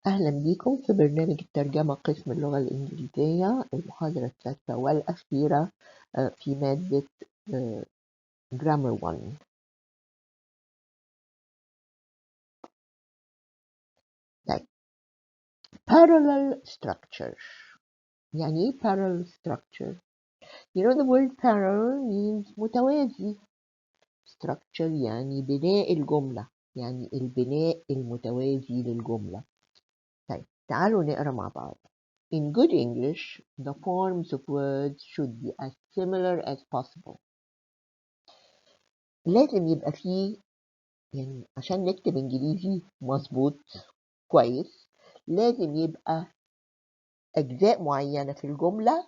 أهلا بيكم في برنامج الترجمة قسم اللغة الإنجليزية المحاضرة الثالثة والأخيرة في مادة Grammar 1. طيب parallel structure. يعني إيه parallel structure? You know the word parallel means متوازي. Structure يعني بناء الجملة، يعني البناء المتوازي للجملة. طيب تعالوا نقرأ مع بعض. In good English, the forms of words should be as similar as possible. لازم يبقى فيه، يعني عشان نكتب انجليزي مظبوط كويس لازم يبقى اجزاء معينة في الجملة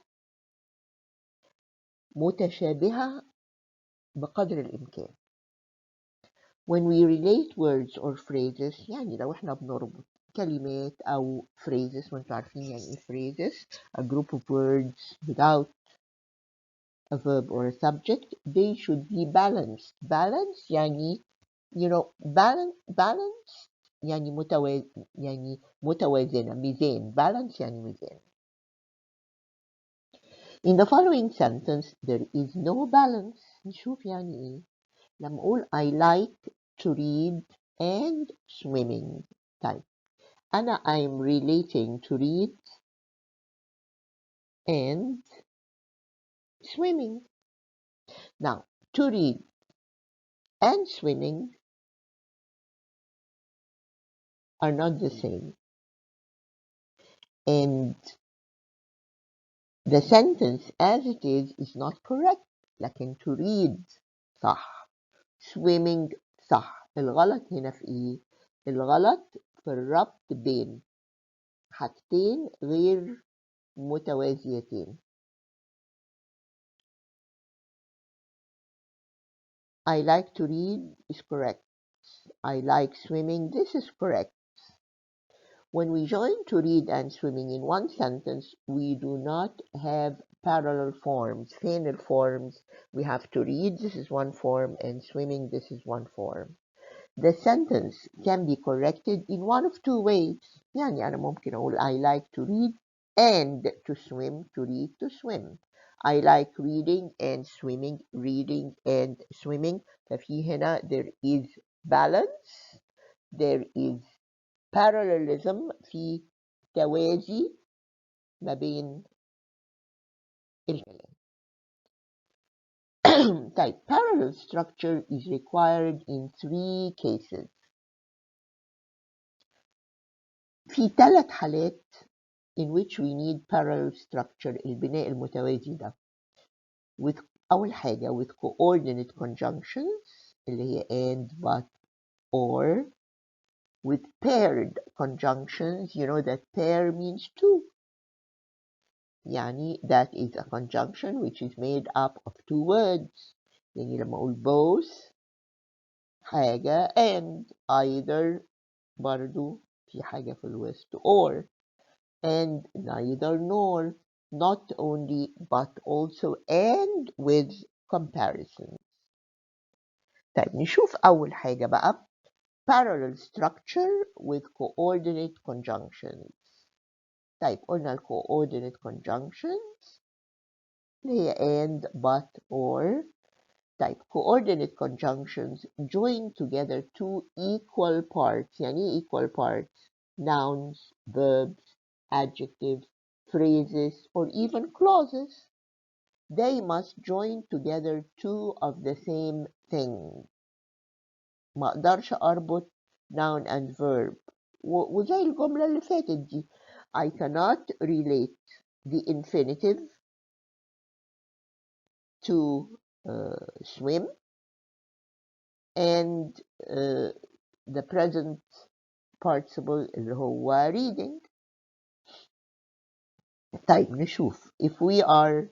متشابهة بقدر الامكان. When we relate words or phrases، يعني لو احنا بنربط كلمات او phrases، وانتوا عارفين يعني ايه phrases، a group of words without a verb or a subject, they should be balanced. Balance يعني balance يعني متوازنة، ميزان. balance يعني ميزان. In the following sentence there is no balance. نشوف يعني ايه لما اقول I like to read and swimming. طيب أنا I'm relating to read and swimming. Now to read and swimming are not the same, and the sentence as it is not correct. لكن to read صح، swimming صح. الغلط هنا في ايه؟ الغلط في الربط بين حاجتين غير متوازيتين. I like to read is correct. I like swimming, this is correct. When we join to read and swimming in one sentence, we do not have parallel forms. فين الforms? We have to read, this is one form, and swimming, this is one form. The sentence can be corrected in one of two ways. يعني أنا ممكن أقول I like to read and to swim, to read, to swim. I like reading and swimming, reading and swimming. ففي هنا there is balance, there is parallelism، في توازي ما بين الكلام. طيب parallel structure is required in 3 cases. في 3 حالات in which we need parallel structure، البناء المتوازي ده. with أول حاجة with coordinate conjunctions اللي هي and, but, or. with paired conjunctions, you know that pair means two. يعني that is a conjunction which is made up of 2 words. يعني لما أقول both حاجة and either برضو في حاجة في الوسط or and neither nor not only but also and with comparisons. طيب نشوف أول حاجة بقى parallel structure with coordinate conjunctions. طيب قلنا ال coordinate conjunctions اللي هي and but or. طيب coordinate conjunctions join together two equal parts. يعني ايه equal parts؟ nouns, verbs, adjectives, phrases, or even clauses. They must join together two of the same thing. ما اقدرش اربط noun and verb وزي الجملة اللي فاتت دي. I cannot relate the infinitive to swim and the present participle اللي هو reading. طيب نشوف if we are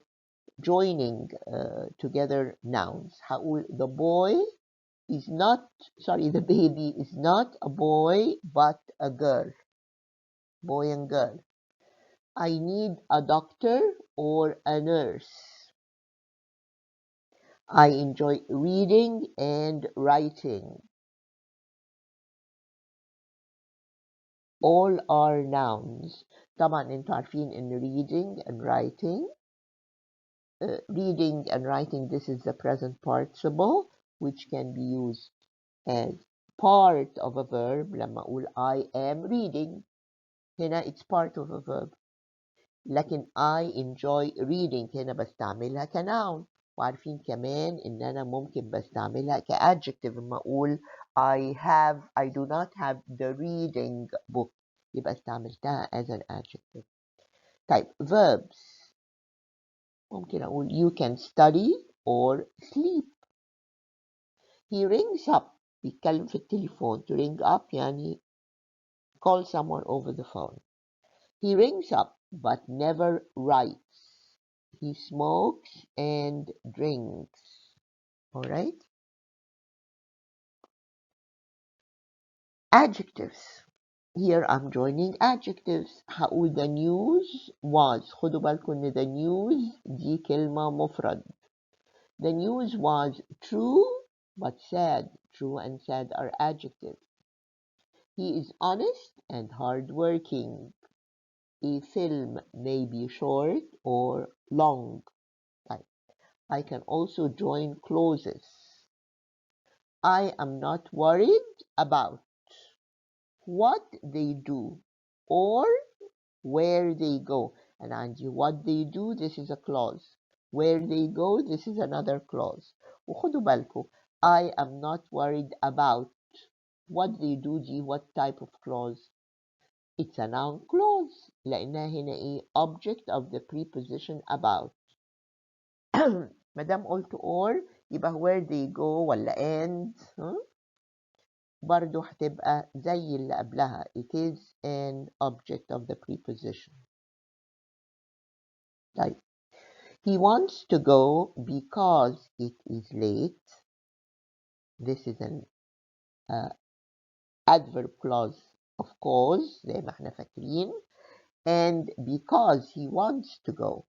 joining together nouns. هقول the boy is not, sorry, the baby is not a boy but a girl. Boy and girl. I need a doctor or a nurse. I enjoy reading and writing. all are nouns. طبعا انتوا عارفين ان reading and writing reading and writing, this is the present participle which can be used as part of a verb. لما أقول I am reading هنا it's part of a verb. لكن I enjoy reading هنا بستعملها كnoun. وعارفين كمان إن أنا ممكن بستعملها كadjective لما أقول I do not have the reading book يبقى استعملتها as an adjective. طيب verbs ممكن أقول you can study or sleep. He rings up بيتكلم في التليفون. To ring up يعني call someone over the phone. He rings up but never writes. He smokes and drinks. All right? Adjectives. Here I'm joining adjectives. هقول the news was. خدوا بالكم إن the news دي كلمة مفرد. The news was true but sad. True and sad are adjectives. He is honest and hardworking. A film may be short or long. I can also join clauses. I am not worried about what they do or where they go. And what they do, this is a clause. Where they go, this is another clause. وخدوا بالكم I am not worried about what they do دي what type of clause? It's a noun clause لأنها هنا إيه object of the preposition about. مادام قلت or يبقى where they go ولا and برضو هتبقى زي اللي قبلها. It is an object of the preposition. طيب he wants to go because it is late. This is an adverb clause of cause زي ما احنا فاكرين. And because he wants to go.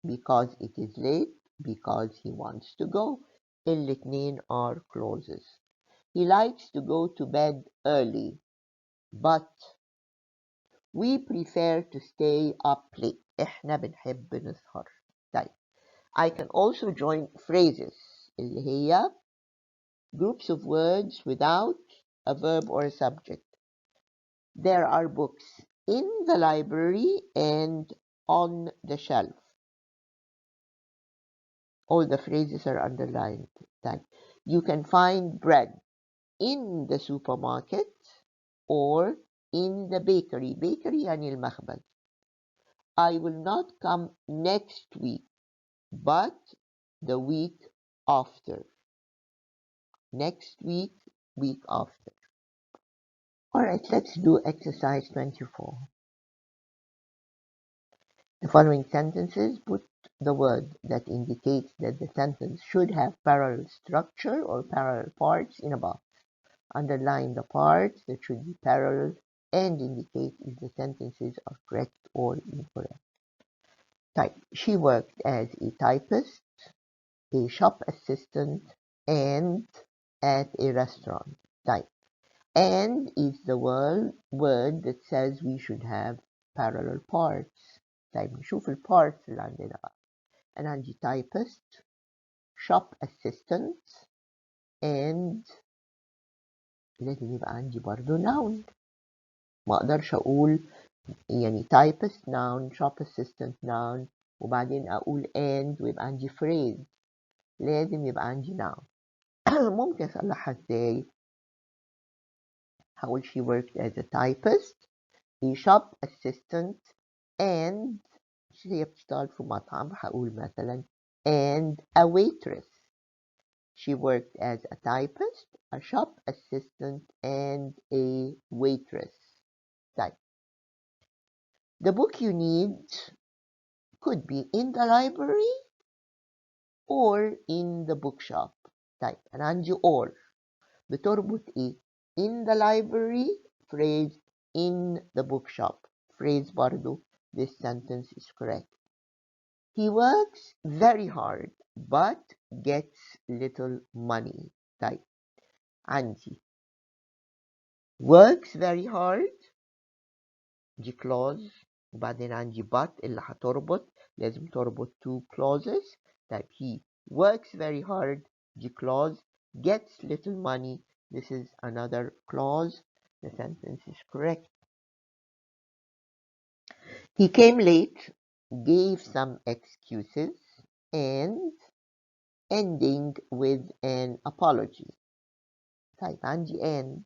Because it is late. Because he wants to go. الاتنين are clauses. He likes to go to bed early. But we prefer to stay up late. احنا بنحب نسهر. طيب I can also join phrases اللي هي groups of words without a verb or a subject. There are books in the library and on the shelf. All the phrases are underlined. Then you can find bread in the supermarket or in the bakery. Bakery يعني المخبز. I will not come next week, but the week after. Next week, week after. All right, let's do exercise 24. The following sentences put the word that indicates that the sentence should have parallel structure or parallel parts in a box. Underline the parts that should be parallel and indicate if the sentences are correct or incorrect. Type. She worked as a typist, a shop assistant, and at a restaurant. Type. And is the word that says we should have parallel parts. طيب نشوف البارتس اللي عندنا بقى. أنا عندي typist, shop assistant, and لازم يبقى عندي برضو noun. ما أقدرش أقول يعني typist noun, shop assistant noun, وبعدين أقول and ويبقى عندي phrase. لازم يبقى عندي noun. ممكن أصلحها إزاي؟ هقول she worked as a typist, a shop assistant, and هي بتشتغل في مطعم هقول مثلا and a waitress. She worked as a typist, a shop assistant, and a waitress. طيب. The book you need could be in the library or in the bookshop. طيب أنا عندي or بتربط إيه؟ In the library phrase in the bookshop phrase برضو. This sentence is correct. He works very hard but gets little money. طيب عندي works very hard دي clause، وبعدين عندي but اللي هتربط، لازم تربط two clauses. طيب he works very hard، دي clause. gets little money، this is another clause. The sentence is correct. He came late, gave some excuses, and ending with an apology. طيب عندي and.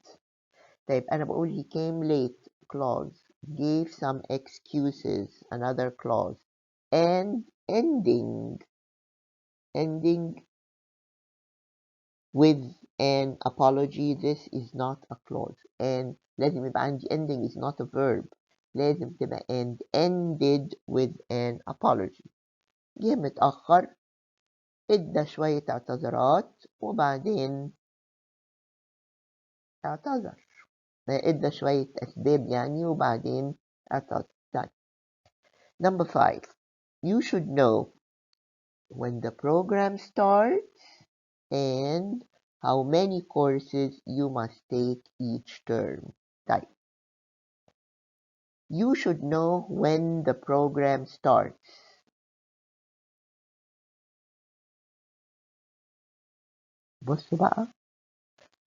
طيب أنا بقول he came late clause، gave some excuses another clause, and ending with an apology. This is not a clause. and لازم يبقى عندي ending is not a verb، لازم تبقى and ended with an apology. جه متأخر، ادى شوية اعتذارات، وبعدين اعتذر، ادى شوية أسباب يعني، وبعدين اعتذر. طيب. Number 5. You should know when the program starts and how many courses you must take each term. طيب. You should know when the program starts. بصوا بقى،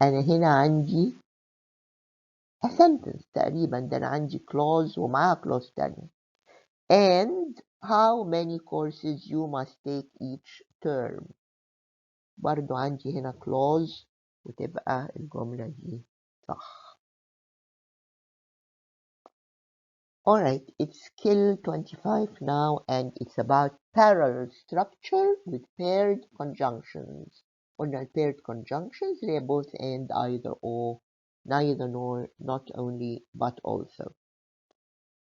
أنا هنا عندي a sentence تقريبا، ده أنا عندي clause ومعاها clause تانية. And how many courses you must take each term. برضو عندي هنا clause وتبقى الجملة دي صح. Alright, it's skill 25 now, and it's about parallel structure with paired conjunctions. قلنا paired conjunctions they are both and, either or, neither nor, not only but also.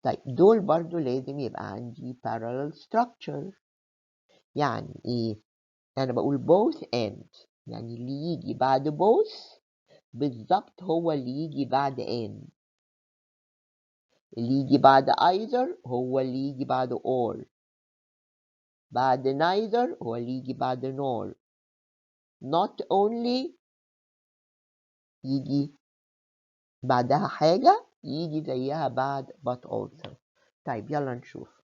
طيب دول برضو لازم يبقى عندي parallel structure. يعني ايه؟ أنا بقول both and، يعني اللي يجي بعد both بالظبط هو اللي يجي بعد and، اللي يجي بعد either هو اللي يجي بعد or، بعد neither هو اللي يجي بعد nor، not only يجي بعدها حاجة يجي زيها بعد but also. طيب يلا نشوف.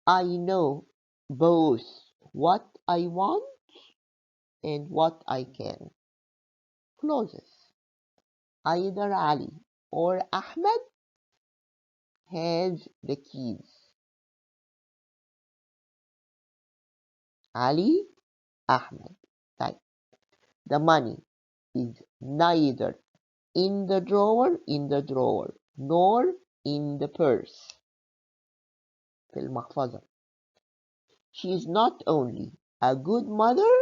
I know both what I want and what I can. Clauses. Either Ali or Ahmed has the keys. Ali, Ahmed. طيب. The money is neither in the drawer nor in the purse. في المحفظة. She is not only a good mother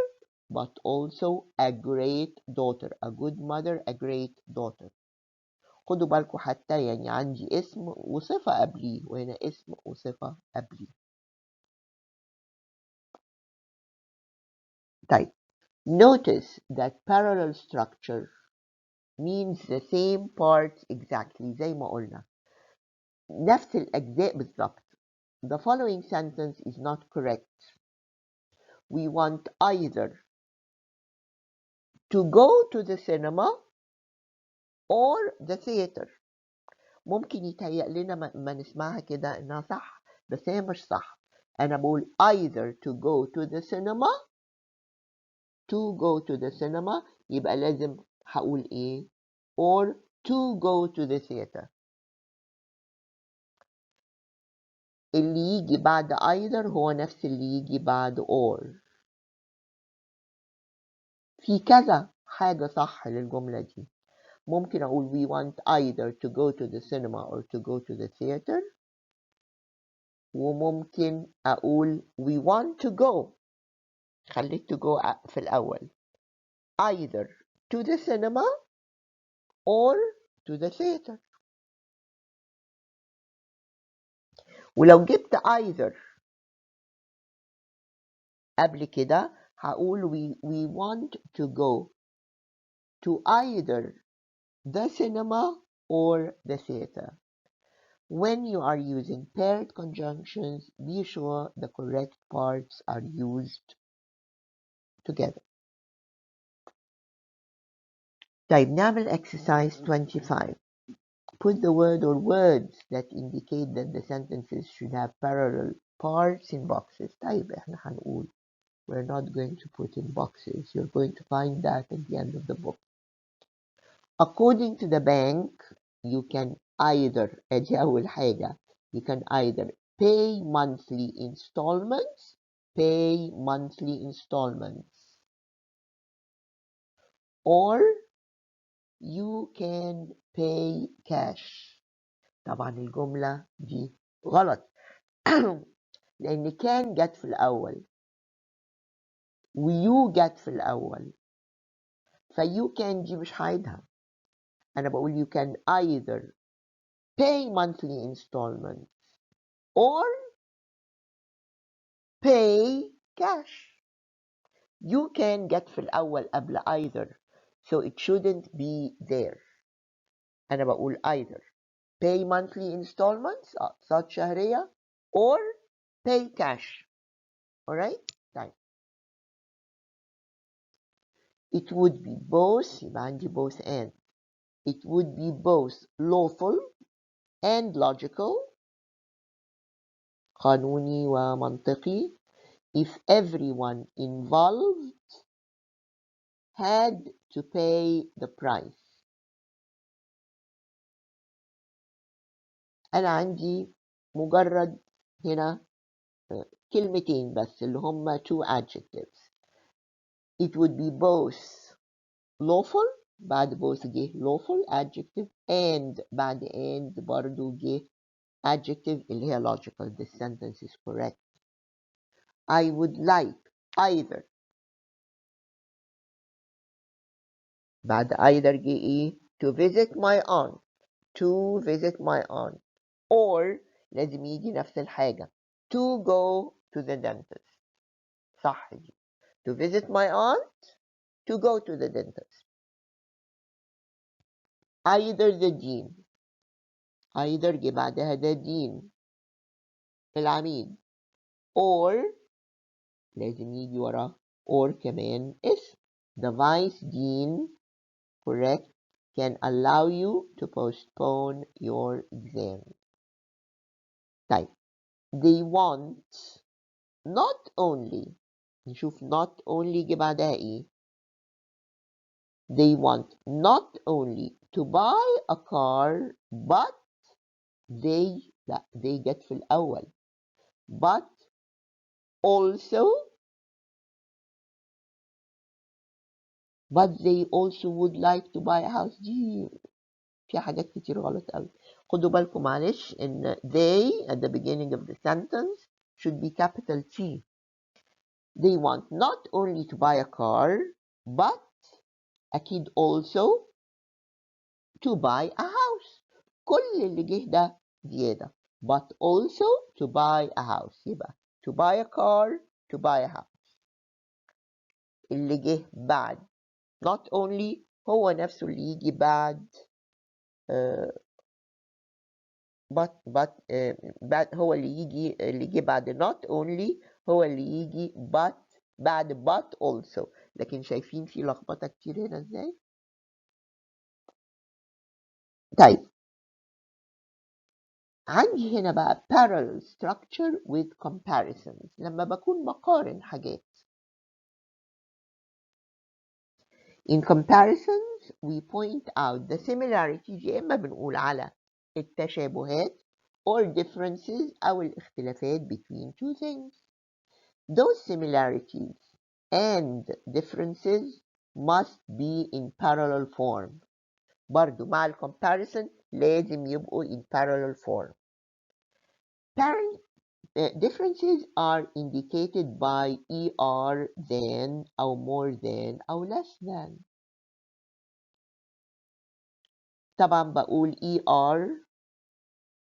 but also a great daughter. A good mother, a great daughter. خدوا بالكم حتى يعني عندي اسم وصفة قبليه، وهنا اسم وصفة قبليه. طيب. Notice that parallel structure means the same parts exactly زي ما قلنا. نفس الأجزاء بالظبط. The following sentence is not correct. We want either to go to the cinema or the theater. ممكن يتهيأ لنا ما نسمعها كده إنها صح، بس هي مش صح. أنا بقول either to go to the cinema، to go to the cinema يبقى لازم هقول إيه؟ or to go to the theater. اللي يجي بعد either هو نفس اللي يجي بعد or. في كذا حاجة صح للجملة دي. ممكن أقول we want either to go to the cinema or to go to the theater، وممكن أقول we want to go، خليت to go في الأول، either to the cinema or to the theater. ولو جبت either قبل كده هقول we want to go to either the cinema or the theater. When you are using paired conjunctions, be sure the correct parts are used together. طيب نعمل exercise 25. put the word or words that indicate that the sentences should have parallel parts in boxes. طيب احنا هنقول we're not going to put in boxes. You're going to find that at the end of the book. According to the bank, you can either ادي أول حاجة you can either pay monthly installments or you can pay cash. طبعا الجملة دي غلط لأن كان جت في الأول ويو جت في الأول فيو كان دي مش هعيدها. أنا بقول you can either pay monthly installments or pay cash. You can get في الأول قبل either so it shouldn't be there. أنا بقول either pay monthly installments أقساط شهرية or pay cash. alright طيب it would be both يبقى عندي both and it would be both lawful and logical قانوني ومنطقي if everyone involved had to pay the price. أنا عندي مجرد هنا كلمتين بس اللي هم two adjectives. It would be both lawful بعد both جه lawful adjective and بعد and برضو جه adjective اللي هي logical. This sentence is correct. I would like either بعد either جه ايه to visit my aunt or لازم يجي نفس الحاجة to go to the dentist. صح دي to visit my aunt to go to the dentist. either the dean either جه بعدها the dean العميد or لازم يجي وراه or كمان اسم the vice dean correct can allow you to postpone your exam. طيب they want not only نشوف not only جه بعدها ايه they want not only to buy a car but they لا they جت في الأول but they also would like to buy a house. دي فيها حاجات كتير غلط قوي. خدوا بالكم معلش ان they at the beginning of the sentence should be capital T. They want not only to buy a car but أكيد also to buy a house. كل اللي جه ده زيادة but also to buy a house. يبقى to buy a car to buy a house. اللي جه بعد not only هو نفسه اللي يجي بعد بعد هو اللي يجي بعد not only هو اللي يجي but بعد but also. لكن شايفين في لخبطة كتير هنا ازاي؟ طيب عندي هنا بقى parallel structure with comparisons لما بكون بقارن حاجات. In comparisons we point out the similarities يا إما بنقول على التشابهات or differences أو الاختلافات between two things. Those similarities and differences must be in parallel form. برضو مع الcomparison لازم يبقوا in parallel form. Differences are indicated by ER than أو more than أو less than. طبعا بقول ER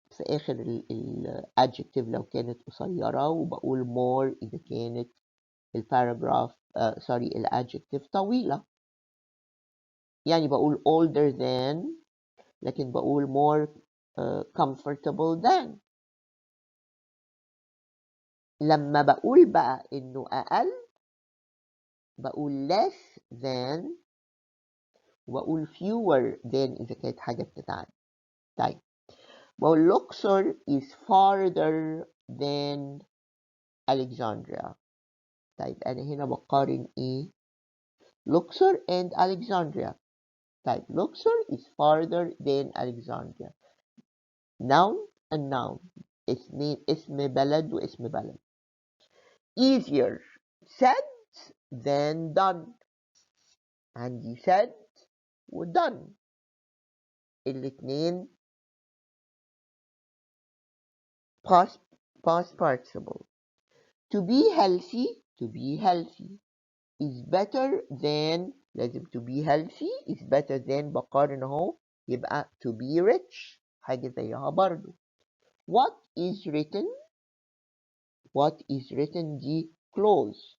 في آخر الادجكتيف لو كانت قصيرة وبقول more إذا كانت الباراجراف الادجكتيف طويلة. يعني بقول older than لكن بقول more comfortable than. لما بقول بقى إنه أقل بقول less than وبقول fewer than إذا كانت حاجة بتتعد. طيب بقول Luxor is farther than Alexandria. طيب أنا هنا بقارن إيه؟ Luxor and Alexandria. طيب Luxor is farther than Alexandria. noun and noun. اسم بلد واسم بلد. easier said than done. عندي said و done. الاتنين past participle. To be healthy is better than لازم to be healthy is better than بقارن اهو يبقى to be rich حاجة زيها برضو. what is written دي clause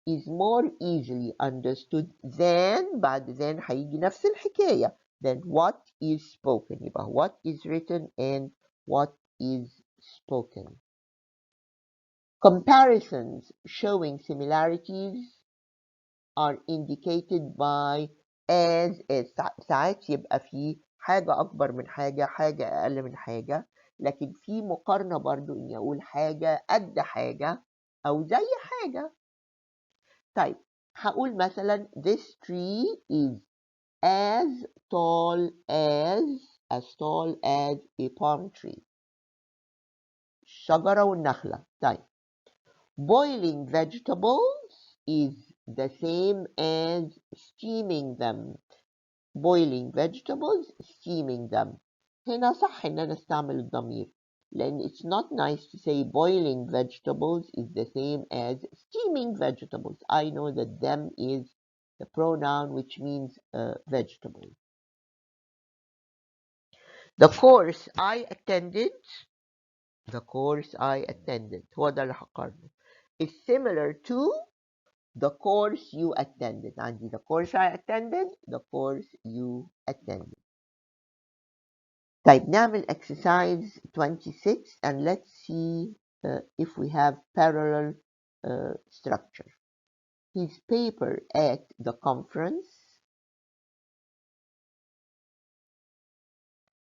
is more easily understood than بعد than هيجي نفس الحكاية than what is spoken. يبقى what is written and what is spoken. Comparisons showing similarities are indicated by as ساعات يبقى في حاجة أكبر من حاجة أقل من حاجة، لكن في مقارنة برضو إني أقول حاجة قد حاجة أو زي حاجة. طيب هقول مثلا this tree is as tall as a palm tree. الشجرة والنخلة. طيب boiling vegetables is the same as steaming them. boiling vegetables, steaming them. هنا صح إن أنا أستعمل الضمير لأن it's not nice to say boiling vegetables is the same as steaming vegetables. I know that them is the pronoun which means vegetables. The course I attended هو ده اللي هقارنه is similar to the course you attended. عندي the course I attended, the course you attended. طيب نعمل exercise 26 and let's see if we have parallel structure. His paper at the conference.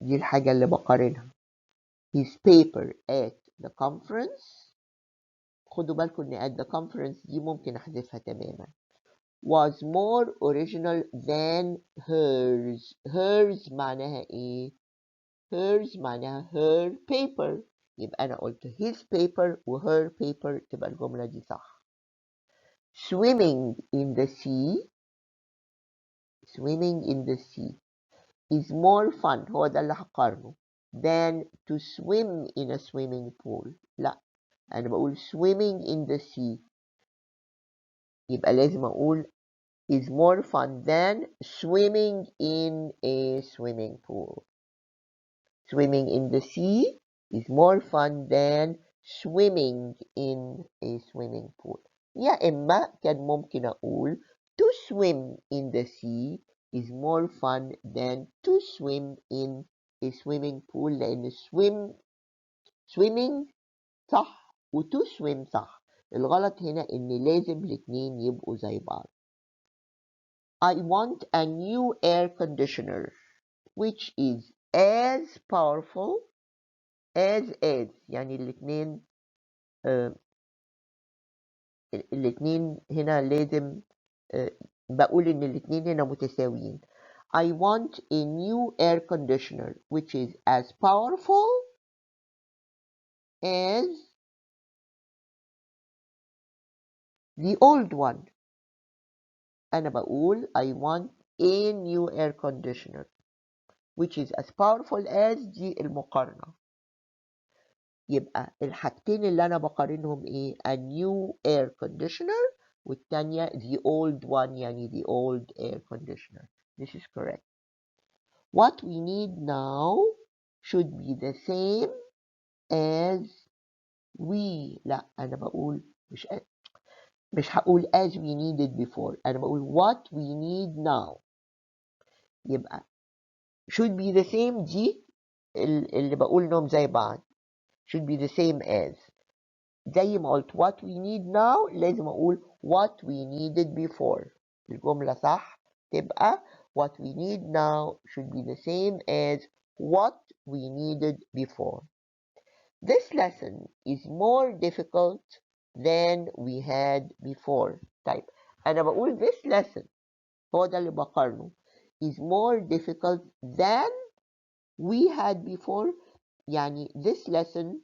دي الحاجة اللي بقارنها. His paper at the conference. خدوا بالكم إن at the conference دي ممكن أحذفها تماما. was more original than hers. hers معناها إيه؟ hers معناها her paper. يبقى أنا قلت his paper و her paper تبقى الجملة دي صح. swimming in the sea is more fun. هو ده اللي هقارنه than to swim in a swimming pool. لا أنا بقول swimming in the sea يبقى لازم أقول is more fun than swimming in a swimming pool. Swimming in the sea is more fun than swimming in a swimming pool. يا إما كان ممكن أقول to swim in the sea is more fun than to swim in a swimming pool لأن swimming صح و to swim صح. الغلط هنا إن لازم الاتنين يبقوا زي بعض. I want a new air conditioner which is as powerful as يعني الاتنين هنا لازم بقول ان الاتنين هنا متساويين. I want a new air conditioner which is as powerful as the old one. أنا بقول I want a new air conditioner which is as powerful as دي المقارنة. يبقى الحاجتين اللي أنا بقارنهم إيه؟ a new air conditioner والتانية the old one يعني the old air conditioner. This is correct. What we need now should be the same as we. لا أنا بقول مش هقول as we needed before. أنا بقول what we need now. يبقى should be the same دي اللي بقول إنهم زي بعض. should be the same as. زي ما قلت what we need now لازم أقول what we needed before. الجملة صح تبقى what we need now should be the same as what we needed before. This lesson is more difficult than we had before. طيب أنا بقول this lesson هو ده اللي بقارنه is more difficult than we had before. يعني this lesson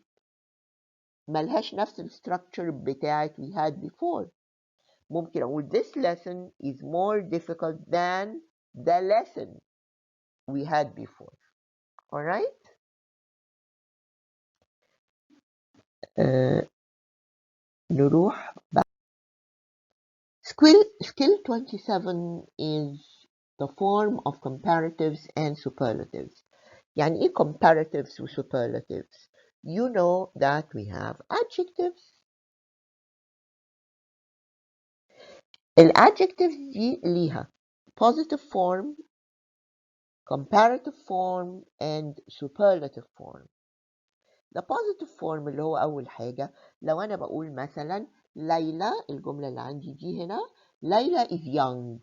ملهاش نفس الستراكشر بتاعت we had before. ممكن أقول this lesson is more difficult than the lesson we had before. Alright? نروح بقى. Skill 27 is the form of comparatives and superlatives. يعني إيه comparatives و superlatives? You know that we have adjectives. الادجectives دي ليها positive form, comparative form and superlative form. The positive form اللي هو أول حاجة لو أنا بقول مثلا ليلى، الجملة اللي عندي دي هنا ليلى is young.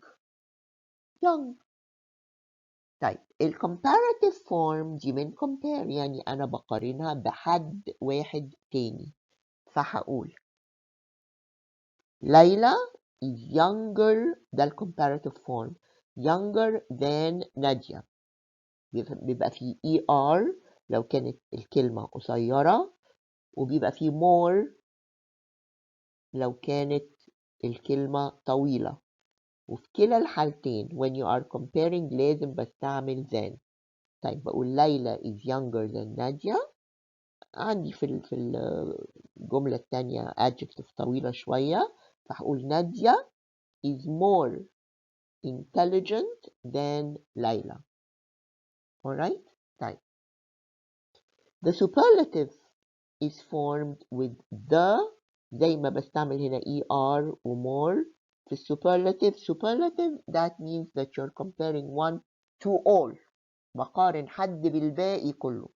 طيب الcomparative form دي من compare، يعني أنا بقارنها بحد واحد تاني، فهقول ليلى is younger، ده الcomparative form، younger than نادية. بيبقى فيه ER لو كانت الكلمة قصيرة، وبيبقى فيه more لو كانت الكلمة طويلة، وفي كلا الحالتين when you are comparing لازم بستعمل than. طيب بقول ليلى is younger than نادية، عندي في الجملة التانية adjective طويلة شوية، فهقول نادية is more intelligent than ليلى. Alright? طيب the superlative is formed with the، زي ما بستعمل هنا ER و more في superlative that means that you're comparing one to all، بقارن حد بالباقي كله.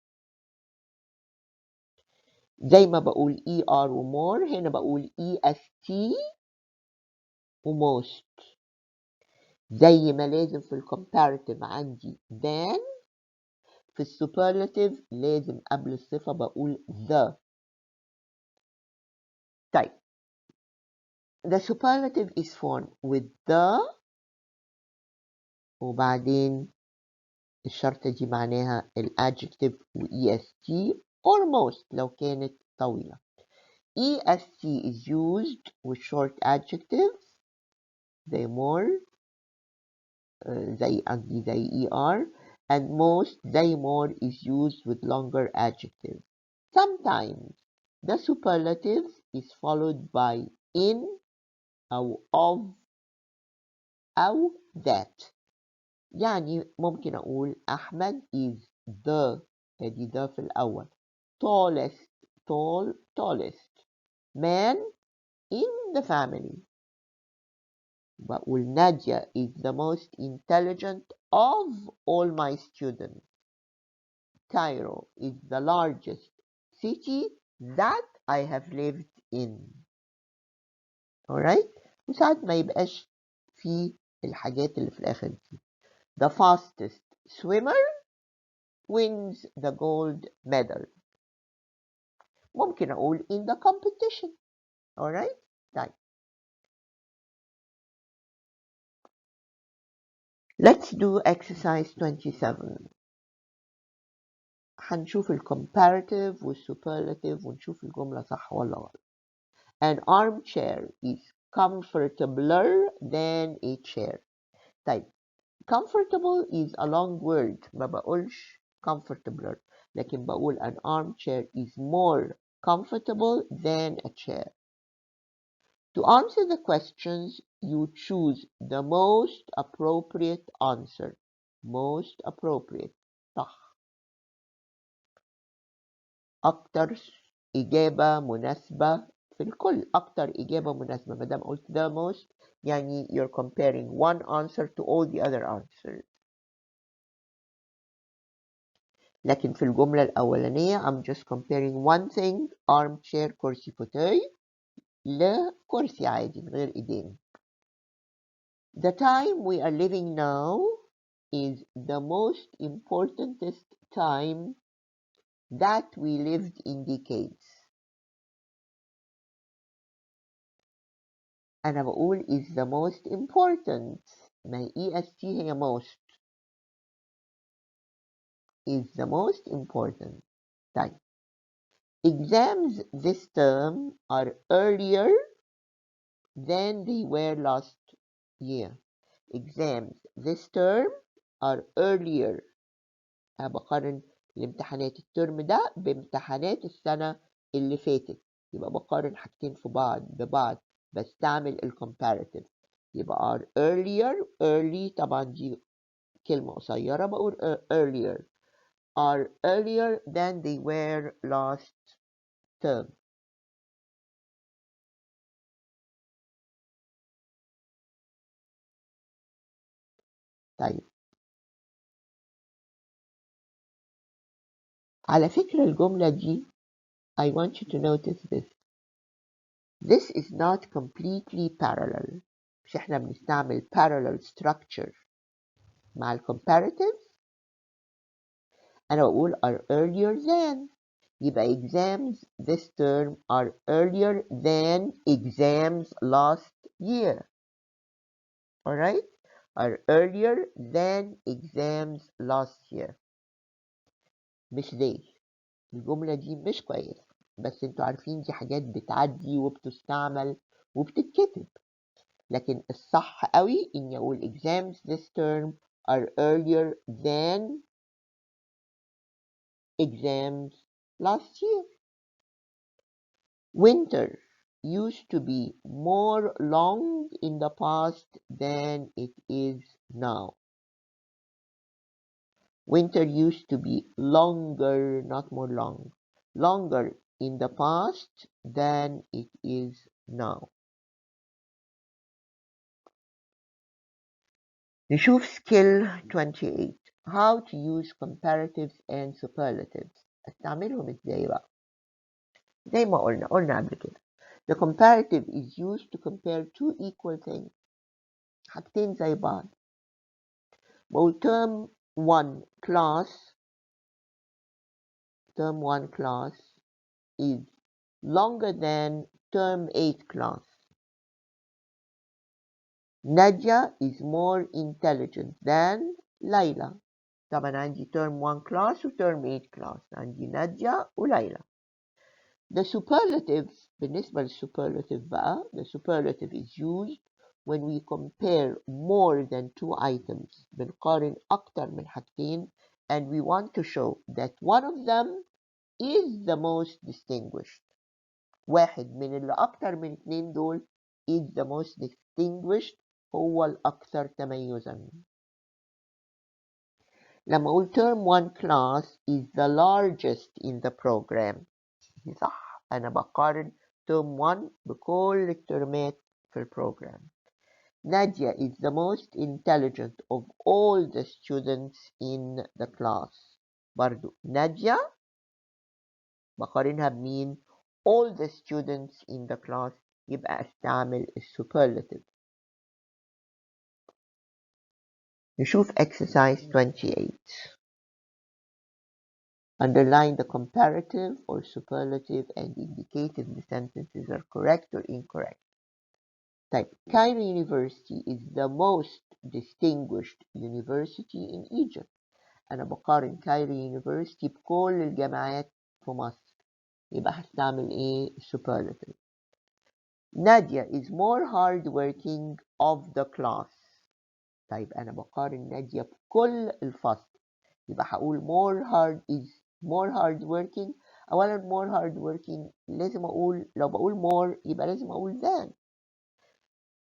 زي ما بقول ER و more هنا بقول EST و most. زي ما لازم في الcomparative عندي than، في الsuperlative لازم قبل الصفة بقول the. طيب the superlative is formed with the، وبعدين الشرطة دي معناها الadjective و est or most لو كانت طويلة. est is used with short adjectives زي more، زي er، and most زي more is used with longer adjectives. Sometimes the superlative is followed by in أو of أو that. يعني ممكن أقول أحمد is the، أدي the في الأول، tallest man in the family. بقول نادية is the most intelligent of all my students. Cairo is the largest city that I have lived in. Alright? وساعات ما يبقاش في الحاجات اللي في الآخر دي. The fastest swimmer wins the gold medal. ممكن أقول in the competition. Alright? طيب. Let's do exercise 27. هنشوف الcomparative والsuperlative ونشوف الجملة صح ولا غلط. An armchair is comfortabler than a chair. طيب comfortable is a long word، ما بقولش comfortabler، لكن بقول an armchair is more comfortable than a chair. To answer the questions, you choose the most appropriate answer. Most appropriate. صح. أكتر إجابة مناسبة في الكل. أكتر إجابة مناسبة. ما دام قلت the most يعني you're comparing one answer to all the other answers. لكن في الجملة الأولانية I'm just comparing one thing، armchair كرسي فوتاي، لكرسي عادي من غير إيدين. The time we are living now is the most importantest time that we lived indicates. أنا بقول is the most important. ما هي EST هي most. Is the most important. طيب. Exams this term are earlier than they were last year. Exams this term are earlier. أنا بقارن الامتحانات الترم ده بامتحانات السنة اللي فاتت. يبقى بقارن حاجتين في بعض ببعض. بستعمل الcomparative. يبقى are earlier. early طبعا دي كلمة قصيرة بقول earlier. are earlier than they were last term. طيب. على فكرة الجملة دي I want you to notice this. This is not completely parallel. مش احنا بنستعمل parallel structure مع الcomparative. أنا بقول are earlier than. يبقى exams this term are earlier than exams last year. Alright? Are earlier than exams last year. مش they. الجملة دي مش كويسة. بس انتوا عارفين دي حاجات بتعدي وبتستعمل وبتتكتب. لكن الصح قوي اني اقول exams this term are earlier than exams last year. Winter used to be more long in the past than it is now. Winter used to be longer, not more long, longer in the past than it is now. نشوف skill 28. How to use comparatives and superlatives. استعملهم ازاي بقى؟ زي ما قلنا قبل كده. The comparative is used to compare two equal things. حاجتين زي بعض. بقول term 1 class is longer than term 8 class. Nadia is more intelligent than Layla. طبعا عندي term 1 class و term 8 class. عندي نادية وليلى. The superlatives بالنسبة للsuperlative بقى, the superlative is used when we compare more than two items. بنقارن أكتر من حاجتين and we want to show that one of them is the most distinguished. واحد من اللي أكتر من اتنين دول is the most distinguished هو الأكثر تميزاً. لما أقول term 1 class is the largest in the program. صح، أنا بقارن term 1 بكل الترمات في البروجرام. Nadia is the most intelligent of all the students in the class. برضو نادية بقارنها بمين؟ all the students in the class. يبقى استعمل السوبرلاتيف. نشوف exercise 28. Underline the comparative or superlative and indicate if the sentences are correct or incorrect. طيب, Cairo University is the most distinguished university in Egypt. أنا بقارن Cairo University بكل الجامعات في مصر. يبقى هستعمل إيه؟ superlative. Nadia is more hardworking of the class. طيب, أنا بقارن نادية بكل الفصل. يبقى هقول more hardworking. أولا more hardworking لازم أقول, لو بقول more يبقى لازم أقول than.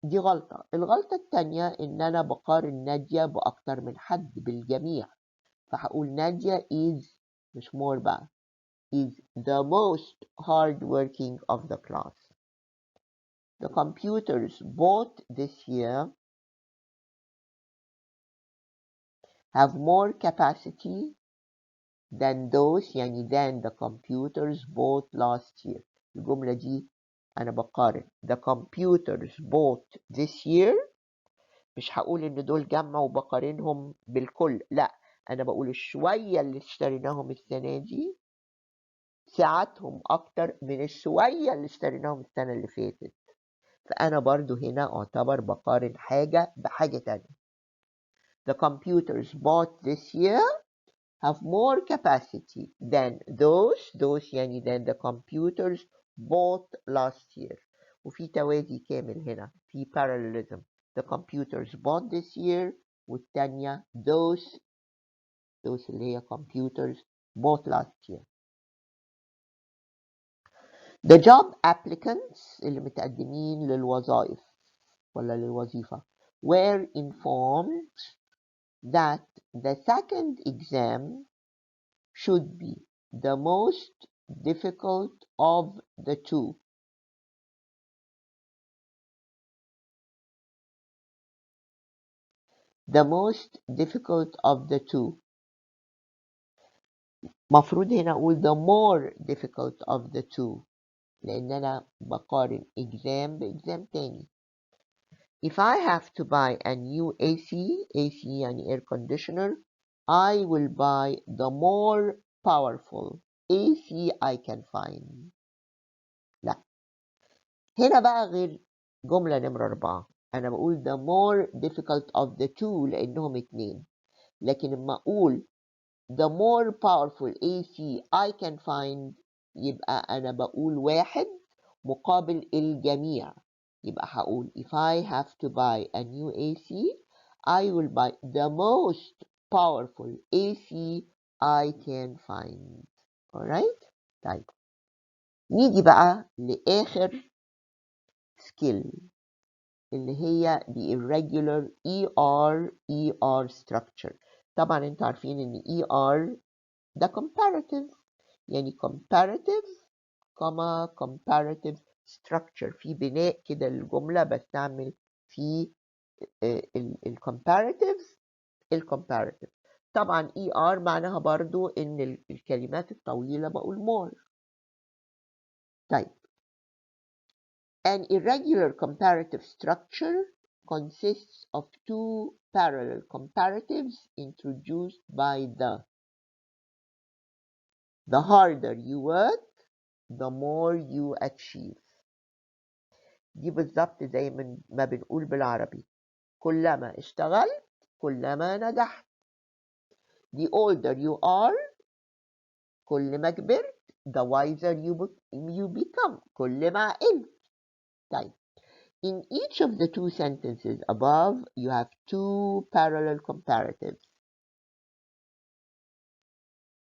دي غلطة. الغلطة التانية إن أنا بقارن نادية بأكتر من حد بالجميع. فهقول نادية is مش more بقى is the most hardworking of the class. The computers bought this year have more capacity than those يعني than the computers bought last year. الجملة دي أنا بقارن the computers bought this year. مش هقول إن دول جمع وبقارنهم بالكل. لا, أنا بقول الشوية اللي اشتريناهم السنة دي ساعتهم أكتر من الشوية اللي اشتريناهم السنة اللي فاتت. فأنا برضو هنا أعتبر بقارن حاجة بحاجة تانية. The computers bought this year have more capacity than those يعني than the computers bought last year. وفي توازي كامل هنا، في parallelism. The computers bought this year والتانية those اللي هي computers bought last year. The job applicants اللي متقدمين للوظائف ولا للوظيفة were informed that the second exam should be the most difficult of the two. The most difficult of the two. مفروض هنا أقول the more difficult of the two لأن أنا بقارن exam بإكزام تاني. If I have to buy a new AC يعني air conditioner, I will buy the more powerful AC I can find. لا، هنا بقى غير جملة نمرة 4. أنا بقول the more difficult of the two لأنهم اتنين، لكن لما أقول the more powerful AC I can find يبقى أنا بقول واحد مقابل الجميع. يبقى هقول if I have to buy a new AC I will buy the most powerful AC I can find. alright؟ طيب نيجي بقى لآخر skill اللي هي the irregular ER structure. طبعا انتوا عارفين ان ER ده comparative يعني comparative comparative structure، في بناء كده للجملة بستعمل فيه الcomparative. طبعا ER معناها برضو ان الكلمات الطويلة بقول more. طيب an irregular comparative structure consists of two parallel comparatives introduced by the harder you work the more you achieve. دي بالظبط زي ما بنقول بالعربي كلما اشتغلت كلما نجحت. The older you are كل ما كبرت the wiser you become كل ما عقلت. طيب in each of the two sentences above you have two parallel comparatives.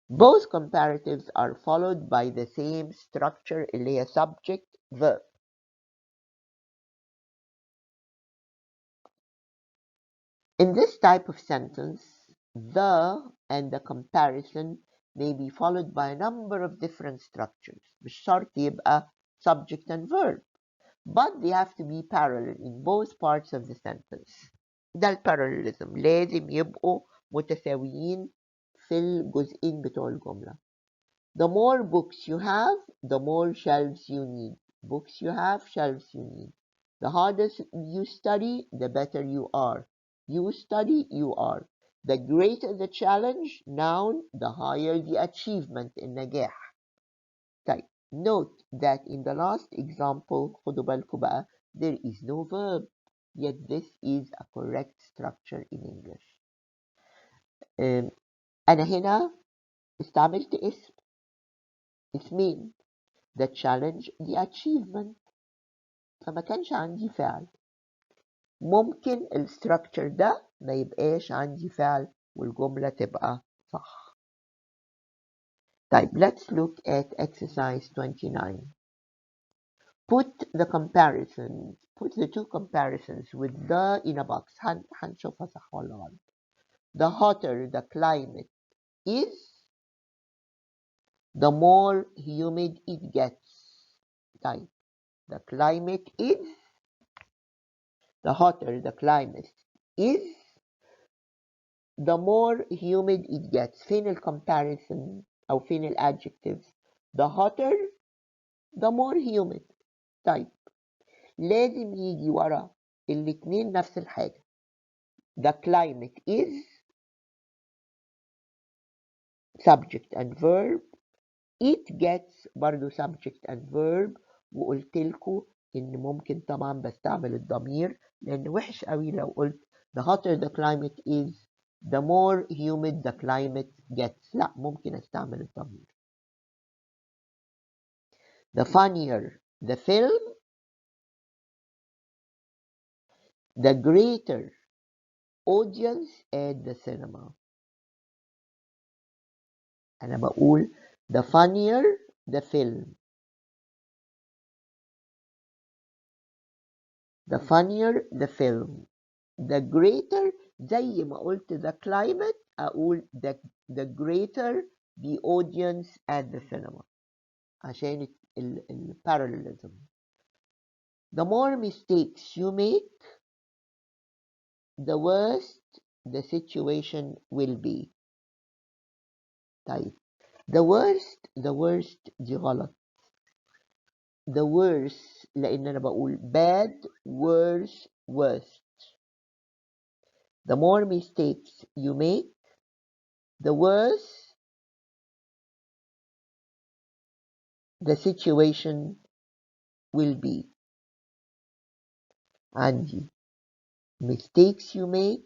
Both comparatives are followed by the same structure اللي هي subject verb. In this type of sentence, the and the comparison may be followed by a number of different structures. مش شرط يبقى subject and verb, but they have to be parallel in both parts of the sentence. ده الباراليزم، لازم يبقوا متساويين في الجزئين بتوع الجملة. The more books you have, the more shelves you need. Books you have, shelves you need. The harder you study, the better you are. You study, you are. The greater the challenge, noun, the higher the achievement, النجاح. طيب, note that in the last example, خدوا بالكم بقى, there is no verb, yet this is a correct structure in English. أنا هنا استعملت اسمين. The challenge, the achievement. فما كانش عندي فعل. ممكن الستراكشر ده ما يبقاش عندي فعل والجملة تبقى صح. طيب let's look at exercise 29. Put the two comparisons with the in a box. هنشوفها صح ولا غلط. The hotter the climate is, the more humid it gets. طيب the climate is, the hotter the climate is, the more humid it gets. فين الcomparison أو فين الadjectives؟ the hotter the more humid. طيب لازم يجي ورا الاتنين نفس الحاجة. the climate is subject and verb it gets برضو subject and verb، وقلت لكم إن ممكن طبعا بستعمل الضمير، لأن وحش قوي لو قلت the hotter the climate is the more humid the climate gets. لا، ممكن استعمل الضمير. The funnier the film the greater audience at the cinema. أنا بقول the funnier the film the funnier the film the greater، زي ما قلت the climate أقول the greater the audience at the cinema عشان parallelism. The more mistakes you make the worse the situation will be. طيب the worst دي غلط. the worse لأن أنا بقول bad worse worst. The more mistakes you make the worse the situation will be. عندي mistakes you make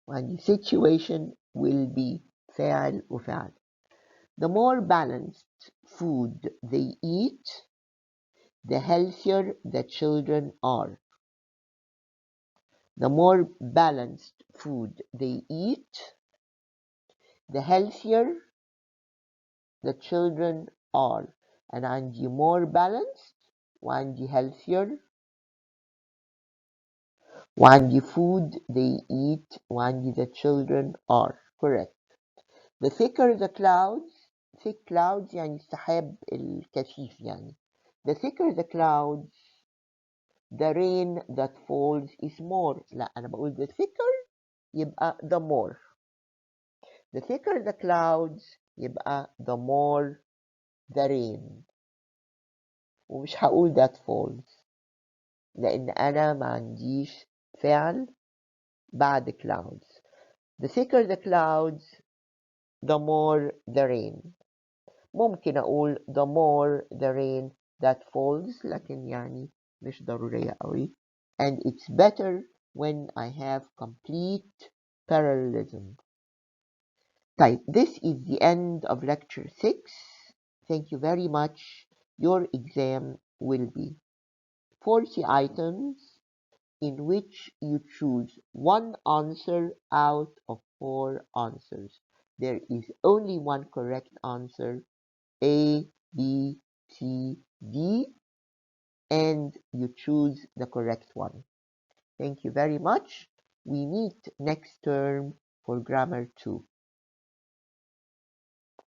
وعندي situation will be فاعل وفعل. The more balanced food they eat the healthier the children are. The more balanced food they eat the healthier the children are. أنا عندي more balanced وعندي healthier وعندي food they eat وعندي the children are. Correct. The thicker the clouds thick clouds يعني السحاب الكثيف يعني. The thicker the clouds the rain that falls is more. لا، أنا بقول the thicker يبقى the more. The thicker the clouds يبقى the more the rain. ومش هقول that falls لأن أنا ما عنديش فعل بعد clouds. The thicker the clouds the more the rain. ممكن أقول the more the rain that falls لكن يعني مش ضرورية قوي. And it's better when I have complete parallelism. طيب, this is the end of lecture 6. Thank you very much. Your exam will be 40 items in which you choose one answer out of 4 answers. There is only one correct answer, A, B, C, D, and you choose the correct one. Thank you very much. We meet next term for Grammar 2.